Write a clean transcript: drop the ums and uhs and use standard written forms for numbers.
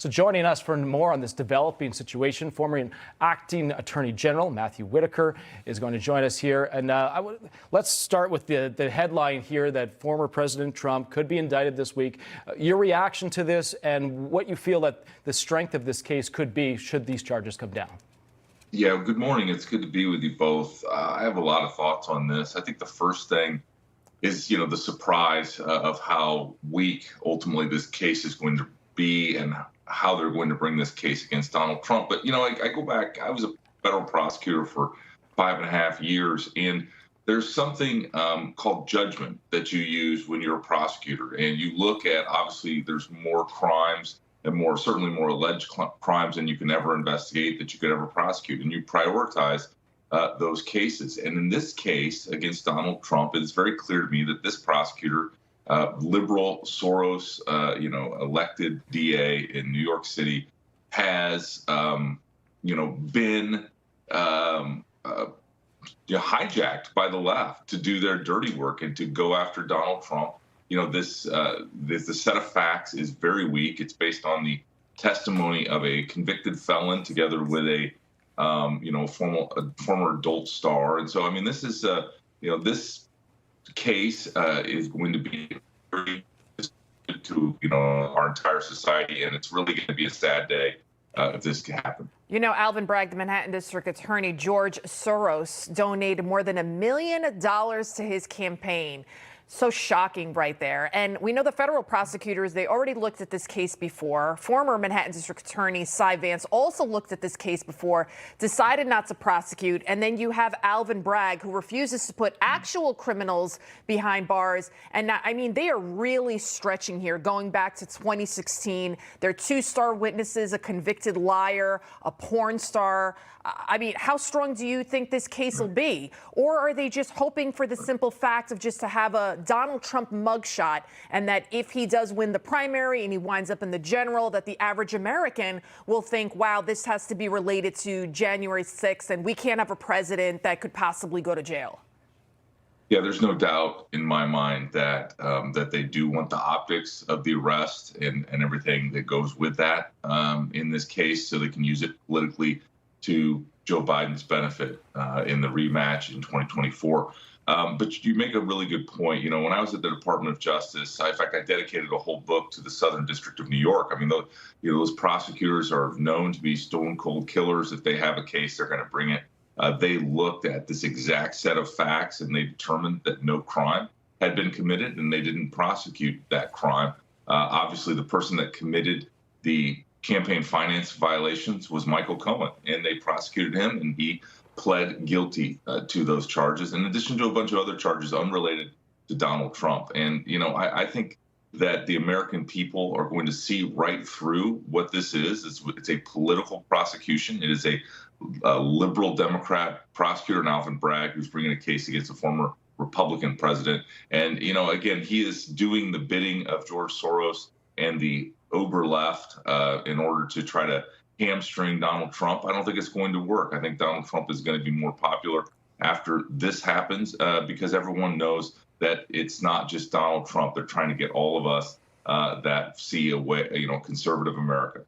So joining us for more on this developing situation, former acting Attorney General Matthew Whitaker is going to join us here. And let's start with the headline here that former President Trump could be indicted this week. Your reaction to this and what you feel that the strength of this case could be should these charges come down. Yeah, good morning. It's good to be with you both. I have a lot of thoughts on this. I think the first thing is, the surprise of how weak ultimately this case is going to be and how they're going to bring this case against Donald Trump. But, I go back, I was a federal prosecutor for 5.5 years, and there's something called judgment that you use when you're a prosecutor. And you look at, obviously, there's more crimes and certainly more alleged crimes than you can ever investigate, that you could ever prosecute. And you prioritize those cases. And in this case against Donald Trump, it's very clear to me that this prosecutor, liberal Soros, elected DA in New York City, has, been hijacked by the left to do their dirty work and to go after Donald Trump. The set of facts is very weak. It's based on the testimony of a convicted felon together with a former adult star. And so, this is, this case is going to be very to, our entire society. And it's really going to be a sad day if this can happen. Alvin Bragg, the Manhattan District Attorney, George Soros donated more than $1 million to his campaign. So shocking right there. And we know the federal prosecutors, they already looked at this case before. Former Manhattan District Attorney Cy Vance also looked at this case before, decided not to prosecute. And then you have Alvin Bragg, who refuses to put actual criminals behind bars. And now, they are really stretching here, going back to 2016. They're 2-star witnesses, a convicted liar, a porn star. How strong do you think this case will be? Or are they just hoping for the simple fact of just to have a Donald Trump mugshot, and that if he does win the primary and he winds up in the general, that the average American will think, wow, this has to be related to January 6th, and we can't have a president that could possibly go to jail? Yeah, there's no doubt in my mind that that they do want the optics of the arrest and everything that goes with that in this case, so they can use it politically to Joe Biden's benefit in the rematch in 2024. But you make a really good point. When I was at the Department of Justice, in fact, I dedicated a whole book to the Southern District of New York. Those prosecutors are known to be stone cold killers. If they have a case, they're going to bring it. They looked at this exact set of facts and they determined that no crime had been committed and they didn't prosecute that crime. Obviously, the person that committed the campaign finance violations was Michael Cohen, and they prosecuted him, and he pled guilty to those charges, in addition to a bunch of other charges unrelated to Donald Trump. And, I think that the American people are going to see right through what this is. It's a political prosecution. It is a liberal Democrat prosecutor, Alvin Bragg, who's bringing a case against a former Republican president. And, again, he is doing the bidding of George Soros and the uber left in order to try to hamstring Donald Trump. I don't think it's going to work. I think Donald Trump is going to be more popular after this happens because everyone knows that it's not just Donald Trump. They're trying to get all of us that see a way, conservative America.